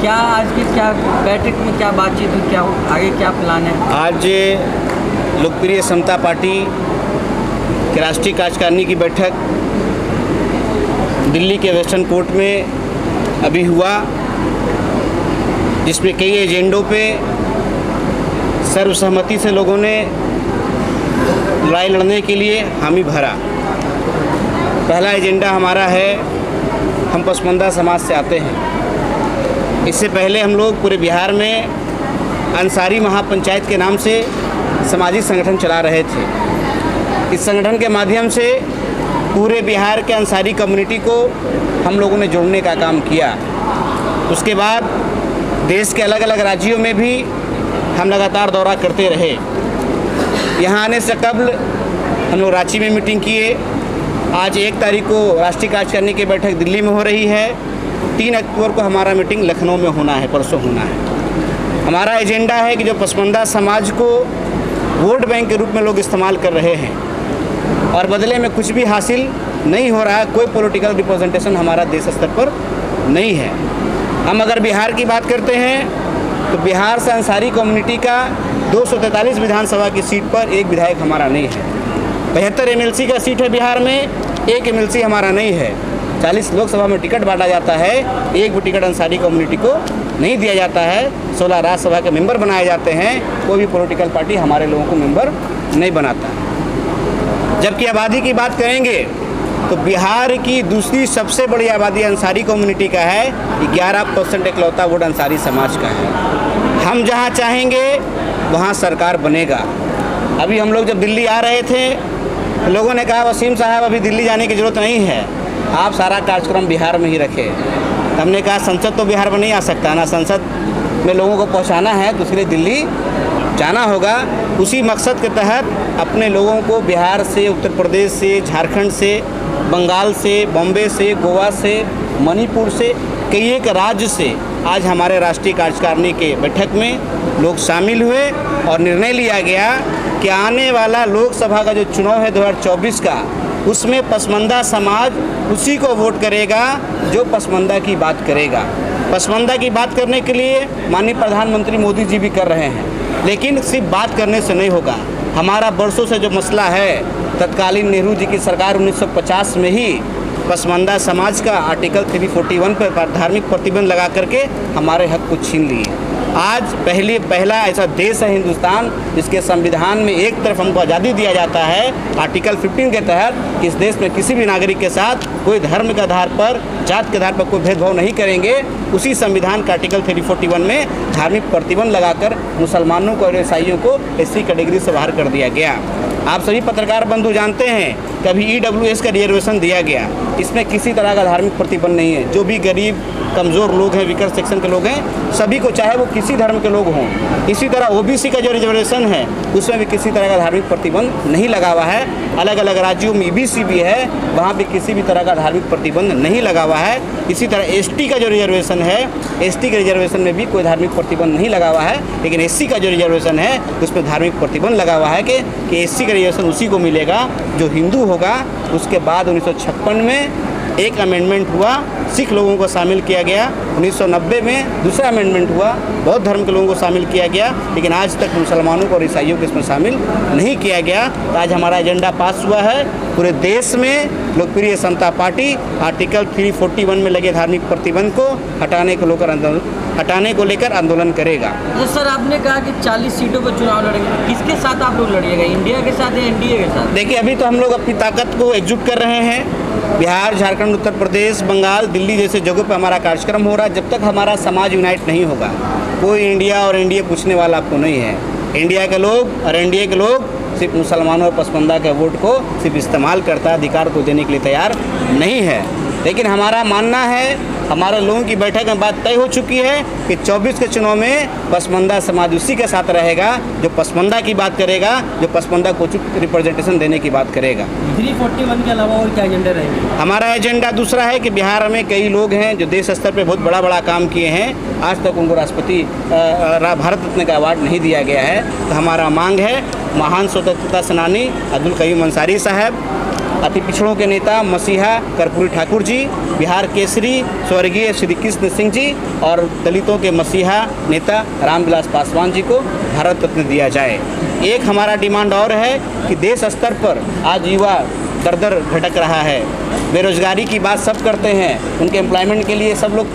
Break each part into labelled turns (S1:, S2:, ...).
S1: क्या आज की क्या बैठक में क्या बातचीत हुई, क्या आगे क्या प्लान है?
S2: आज लोकप्रिय समता पार्टी की राष्ट्रीय कार्यकारिणी की बैठक दिल्ली के वेस्टर्न कोर्ट में अभी हुआ, जिसमें कई एजेंडों पे सर्वसहमति से लोगों ने लड़ाई लड़ने के लिए हामी भरा। पहला एजेंडा हमारा है, हम पसमानदा समाज से आते हैं। इससे पहले हम लोग पूरे बिहार में अंसारी महापंचायत के नाम से सामाजिक संगठन चला रहे थे। इस संगठन के माध्यम से पूरे बिहार के अंसारी कम्युनिटी को हम लोगों ने जोड़ने का काम किया। उसके बाद देश के अलग अलग राज्यों में भी हम लगातार दौरा करते रहे। यहाँ आने से कबल हम लोग रांची में मीटिंग किए। आज 1 तारीख को राष्ट्रीय कार्यकारिणी की बैठक दिल्ली में हो रही है। 3 अक्टूबर को हमारा मीटिंग लखनऊ में होना है, परसों होना है। हमारा एजेंडा है कि जो पसमानदा समाज को वोट बैंक के रूप में लोग इस्तेमाल कर रहे हैं और बदले में कुछ भी हासिल नहीं हो रहा, कोई पॉलिटिकल रिप्रेजेंटेशन हमारा देश स्तर पर नहीं है। हम अगर बिहार की बात करते हैं तो बिहार से अंसारी कम्युनिटी का 243 विधानसभा की सीट पर एक विधायक हमारा नहीं है। 75 MLC का सीट है बिहार में, 1 MLC हमारा नहीं है। 40 लोकसभा में टिकट बांटा जाता है, एक भी टिकट अंसारी कम्युनिटी को नहीं दिया जाता है। 16 राज्यसभा के मेंबर बनाए जाते हैं, कोई भी पॉलिटिकल पार्टी हमारे लोगों को मेंबर नहीं बनाता। जबकि आबादी की बात करेंगे तो बिहार की दूसरी सबसे बड़ी आबादी अंसारी कम्युनिटी का है। 11% इकलौता वोट अंसारी समाज का है। हम जहाँ चाहेंगे वहाँ सरकार बनेगा। अभी हम लोग जब दिल्ली आ रहे थे तो लोगों ने कहा, वसीम साहब अभी दिल्ली जाने की ज़रूरत नहीं है, आप सारा कार्यक्रम बिहार में ही रखें। हमने कहा संसद तो बिहार में नहीं आ सकता ना, संसद में लोगों को पहुंचाना है तो इसलिए दिल्ली जाना होगा। उसी मकसद के तहत अपने लोगों को बिहार से, उत्तर प्रदेश से, झारखंड से, बंगाल से, बॉम्बे से, गोवा से, मणिपुर से, कई एक राज्य से आज हमारे राष्ट्रीय कार्यकारिणी के बैठक में लोग शामिल हुए और निर्णय लिया गया कि आने वाला लोकसभा का जो चुनाव है 2024 का, उसमें पसमानदा समाज उसी को वोट करेगा जो पसमानदा की बात करेगा। पसमानदा की बात करने के लिए माननीय प्रधानमंत्री मोदी जी भी कर रहे हैं, लेकिन सिर्फ बात करने से नहीं होगा। हमारा बरसों से जो मसला है, तत्कालीन नेहरू जी की सरकार 1950 में ही पसमानदा समाज का आर्टिकल 341 पर धार्मिक प्रतिबंध लगा करके हमारे हक को छीन लिए। आज पहला ऐसा देश है हिंदुस्तान जिसके संविधान में एक तरफ हमको आज़ादी दिया जाता है आर्टिकल 15 के तहत कि इस देश में किसी भी नागरिक के साथ कोई धर्म के आधार पर, जात के आधार पर कोई भेदभाव नहीं करेंगे। उसी संविधान का आर्टिकल 341 में धार्मिक प्रतिबंध लगाकर मुसलमानों को और ईसाइयों को SC कैटेगरी से बाहर कर दिया गया। आप सभी पत्रकार बंधु जानते हैं कि अभी EWS का रिजर्वेशन दिया गया, इसमें किसी तरह का धार्मिक प्रतिबंध नहीं है। जो भी गरीब कमज़ोर लोग हैं, विकट सेक्शन के लोग हैं, सभी को, चाहे वो किसी धर्म के लोग हों। इसी तरह OBC का जो रिजर्वेशन है उसमें भी किसी तरह का धार्मिक प्रतिबंध नहीं लगा हुआ है। अलग अलग राज्यों में EBC भी है, वहाँ भी किसी भी तरह का धार्मिक प्रतिबंध नहीं लगा हुआ है। इसी तरह ST का जो रिजर्वेशन है, ST के रिजर्वेशन में भी कोई धार्मिक प्रतिबंध नहीं लगा हुआ है। लेकिन SC का जो रिजर्वेशन है उसमें धार्मिक प्रतिबंध लगा हुआ है कि SC का रिजर्वेशन उसी को मिलेगा जो हिंदू होगा। उसके बाद 1956 में एक अमेंडमेंट हुआ, सिख लोगों को शामिल किया गया। 1990 में दूसरा अमेंडमेंट हुआ, बौद्ध धर्म के लोगों को शामिल किया गया। लेकिन आज तक मुसलमानों को और ईसाइयों को इसमें शामिल नहीं किया गया। तो आज हमारा एजेंडा पास हुआ है। पूरे देश में लोकप्रिय समता पार्टी आर्टिकल 341 में लगे धार्मिक प्रतिबंध को हटाने को लेकर आंदोलन करेगा।
S1: तो सर, आपने कहा कि 40 सीटों पर चुनाव लड़ेंगे, किसके साथ आप लोग लड़िएगा? इंडिया के साथ या NDA के साथ?
S2: देखिए, अभी तो हम लोग अपनी ताकत को एकजुट कर रहे हैं। बिहार, झारखंड, उत्तर प्रदेश, बंगाल, दिल्ली जैसे जगहों पर हमारा कार्यक्रम हो रहा है। जब तक हमारा समाज यूनाइट नहीं होगा, कोई इंडिया और NDA पूछने वाला आपको नहीं है। इंडिया के लोग और NDA के लोग सिर्फ मुसलमानों और पसमानदा के वोट को सिर्फ इस्तेमाल करता है, अधिकार को देने के लिए तैयार नहीं है। लेकिन हमारा मानना है, हमारे लोगों की बैठक में बात तय हो चुकी है कि 24 के चुनाव में पसमानदा समाज उसी के साथ रहेगा जो पसमानदा की बात करेगा, जो पसमानदा को उचित रिप्रेजेंटेशन देने की बात करेगा।
S1: 341 के अलावा और क्या एजेंडा रहेंगे?
S2: हमारा एजेंडा दूसरा है कि बिहार में कई लोग हैं जो देश स्तर पर बहुत बड़ा काम किए हैं, आज तक उनको राष्ट्रपति भारत रत्न का अवार्ड नहीं दिया गया है। तो हमारा मांग है, महान स्वतंत्रता सेनानी अब्दुल कयूम अंसारी साहब, अति पिछड़ों के नेता मसीहा कर्पूरी ठाकुर जी, बिहार केसरी स्वर्गीय श्री कृष्ण सिंह जी और दलितों के मसीहा नेता रामविलास पासवान जी को भारत रत्न दिया जाए। एक हमारा डिमांड और है कि देश स्तर पर आज युवा दर दर भटक रहा है। बेरोजगारी की बात सब करते हैं, उनके एम्प्लॉयमेंट के लिए सब लोग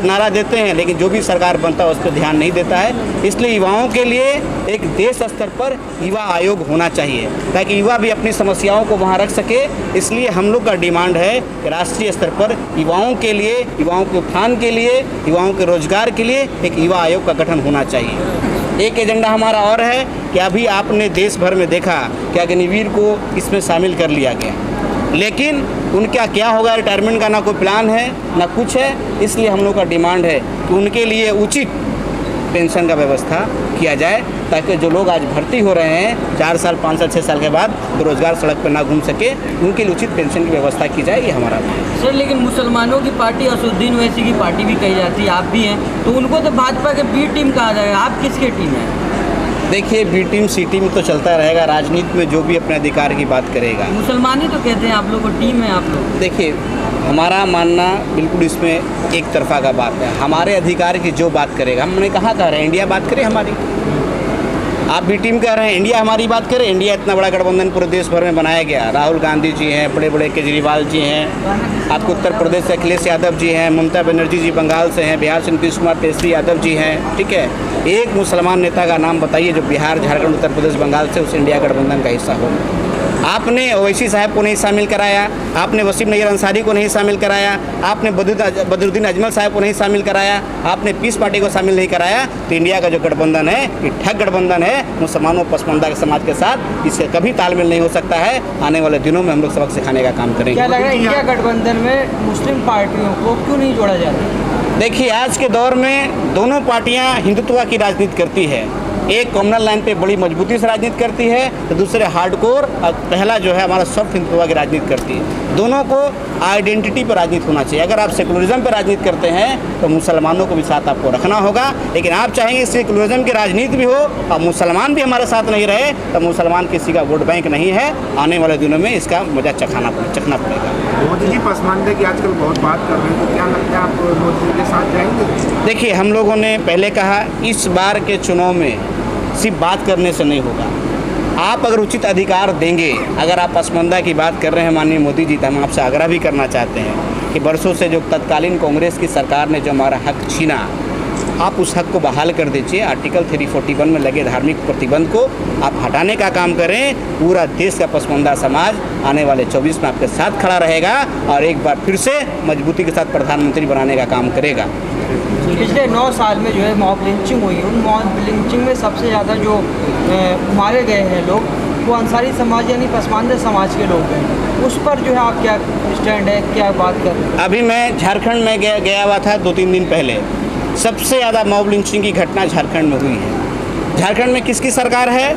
S2: नारा देते हैं, लेकिन जो भी सरकार बनता है उस पर ध्यान नहीं देता है। इसलिए युवाओं के लिए एक देश स्तर पर युवा आयोग होना चाहिए ताकि युवा भी अपनी समस्याओं को वहाँ रख सके। इसलिए हम लोग का डिमांड है कि राष्ट्रीय स्तर पर युवाओं के लिए, युवाओं के उत्थान के लिए, युवाओं के रोजगार के लिए एक युवा आयोग का गठन होना चाहिए। एक एजेंडा हमारा और है कि अभी आपने देश भर में देखा कि अग्निवीर को इसमें शामिल कर लिया गया, लेकिन उनका क्या होगा, रिटायरमेंट का ना कोई प्लान है ना कुछ है। इसलिए हम लोग का डिमांड है कि उनके लिए उचित पेंशन का व्यवस्था किया जाए ताकि जो लोग आज भर्ती हो रहे हैं 4 साल 5 साल 6 साल के बाद बेरोजगार सड़क पर ना घूम सके, उनके लिए उचित पेंशन की व्यवस्था की जाए। ये हमारा
S1: सर, लेकिन मुसलमानों की पार्टी असदुद्दीन ओवैसी की पार्टी भी कही जाती है, आप भी हैं, तो उनको तो भाजपा के बी टीम कहा जाएगा, आप किसकी टीम है?
S2: देखिए, बी टीम सी टीम तो चलता रहेगा, राजनीति में जो भी अपने अधिकार की बात करेगा।
S1: मुसलमान ही तो कहते हैं आप लोग को, टीम है आप लोग।
S2: देखिए, हमारा मानना बिल्कुल इसमें एक तरफा का बात है। हमारे अधिकार की जो बात करेगा, हमने कहा कह रहे हैं इंडिया बात करे हमारी, आप भी टीम कह रहे हैं इंडिया हमारी बात करें। इंडिया इतना बड़ा गठबंधन पूरे देश भर में बनाया गया। राहुल गांधी जी हैं, बड़े बड़े केजरीवाल जी हैं, आपको उत्तर प्रदेश से अखिलेश यादव जी हैं, ममता बनर्जी जी बंगाल से हैं, बिहार से नीतीश कुमार तेजस्वी यादव जी हैं, ठीक है। एक मुसलमान नेता का नाम बताइए जो बिहार, झारखंड, उत्तर प्रदेश, बंगाल से उस इंडिया गठबंधन का हिस्सा हो। आपने ओवैसी साहब को नहीं शामिल कराया, आपने वसीम नैयर अंसारी को नहीं शामिल कराया, आपने बदरुद्दीन अजमल साहब को नहीं शामिल कराया, आपने पीस पार्टी को शामिल नहीं कराया। तो इंडिया का जो गठबंधन है ये ठग गठबंधन है मुसलमानों पसमानदा समाज के साथ। इससे कभी तालमेल नहीं हो सकता है। आने वाले दिनों में हम लोग सबक सिखाने का काम करेंगे।
S1: क्या लग रहा है इंडिया गठबंधन में मुस्लिम पार्टियों को क्यों नहीं जोड़ा जाता?
S2: देखिए, आज के दौर में दोनों पार्टियां हिंदुत्व की राजनीति करती है। एक कॉमनल लाइन पे बड़ी मजबूती से राजनीति करती है, तो दूसरे हार्डकोर और पहला जो है हमारा सॉफ्ट हिंदुत्व की राजनीति करती है। दोनों को आइडेंटिटी पर राजनीति होना चाहिए। अगर आप सेकुलरिज्म पर राजनीति करते हैं तो मुसलमानों को भी साथ आपको रखना होगा, लेकिन आप चाहेंगे सेकुलरिज्म की राजनीति भी हो और मुसलमान भी हमारे साथ नहीं रहे तो मुसलमान किसी का वोट बैंक नहीं है। आने वाले दिनों में इसका मजा चखना पड़ेगा।
S3: मोदी जी पसमानदे की आजकल बहुत बात कर रहे हैं, तो क्या लगता है आप मोदी जी के साथ जाएंगे?
S2: देखिए, हम लोगों ने पहले कहा इस बार के चुनाव में सिर्फ बात करने से नहीं होगा। आप अगर उचित अधिकार देंगे, अगर आप पसमानदा की बात कर रहे हैं माननीय मोदी जी, तो हम आपसे आग्रह भी करना चाहते हैं कि बरसों से जो तत्कालीन कांग्रेस की सरकार ने जो हमारा हक छीना, आप उस हक को बहाल कर दीजिए। आर्टिकल 341 में लगे धार्मिक प्रतिबंध को आप हटाने का काम करें। पूरा देश का पसमानदा समाज आने वाले 24 में आपके साथ खड़ा रहेगा और एक बार फिर से मजबूती के साथ प्रधानमंत्री बनाने का काम करेगा।
S1: पिछले 9 साल में जो है मॉब लिंचिंग हुई, उन मॉब लिंचिंग में सबसे ज़्यादा जो मारे गए हैं लोग वो अंसारी समाज यानी पसमानदा समाज के लोग हैं। उस पर जो है आप क्या स्टैंड है, क्या बात कर रहे हैं?
S2: अभी मैं झारखंड में गया हुआ था 2-3 दिन पहले। सबसे ज़्यादा मॉब लिंचिंग की घटना झारखंड में हुई है। झारखंड में किसकी सरकार है?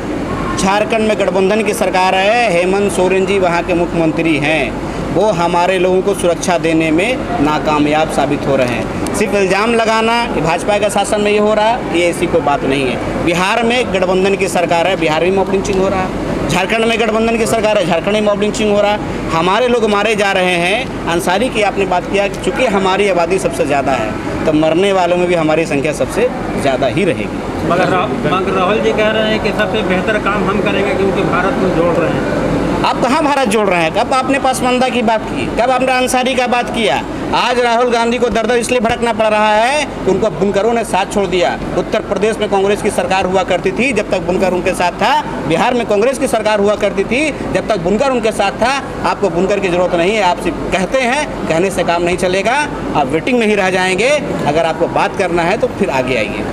S2: झारखंड में गठबंधन की सरकार है। हेमंत सोरेन जी वहाँ के मुख्यमंत्री हैं। वो हमारे लोगों को सुरक्षा देने में नाकामयाब साबित हो रहे हैं। सिर्फ इल्ज़ाम लगाना कि भाजपा के शासन में ये हो रहा है, ये ऐसी कोई बात नहीं है। बिहार में गठबंधन की सरकार है, बिहार में मॉब लिंचिंग हो रहा है। झारखंड में गठबंधन की सरकार है, झारखंड में मॉब लिंचिंग हो रहा है। हमारे लोग मारे जा रहे हैं। अंसारी की आपने बात किया, चूँकि हमारी आबादी सबसे ज़्यादा है तो मरने वालों में भी हमारी संख्या सबसे ज़्यादा ही रहेगी।
S4: मगर राहुल जी कह रहे हैं कि सबसे बेहतर काम हम करेंगे क्योंकि भारत में जोड़ रहे हैं।
S2: आप कहाँ भारत जोड़ रहे हैं? कब आपने पसमानदा की बात की? कब आपने अंसारी का बात किया? आज राहुल गांधी को दर दर इसलिए भड़कना पड़ रहा है कि उनको बुनकरों ने साथ छोड़ दिया। उत्तर प्रदेश में कांग्रेस की सरकार हुआ करती थी जब तक बुनकर उनके साथ था। बिहार में कांग्रेस की सरकार हुआ करती थी जब तक बुनकर उनके साथ था। आपको बुनकर की जरूरत नहीं है। आप सिर्फ कहते हैं, कहने से काम नहीं चलेगा। आप वेटिंग में ही रह जाएंगे। अगर आपको बात करना है तो फिर आगे आइए।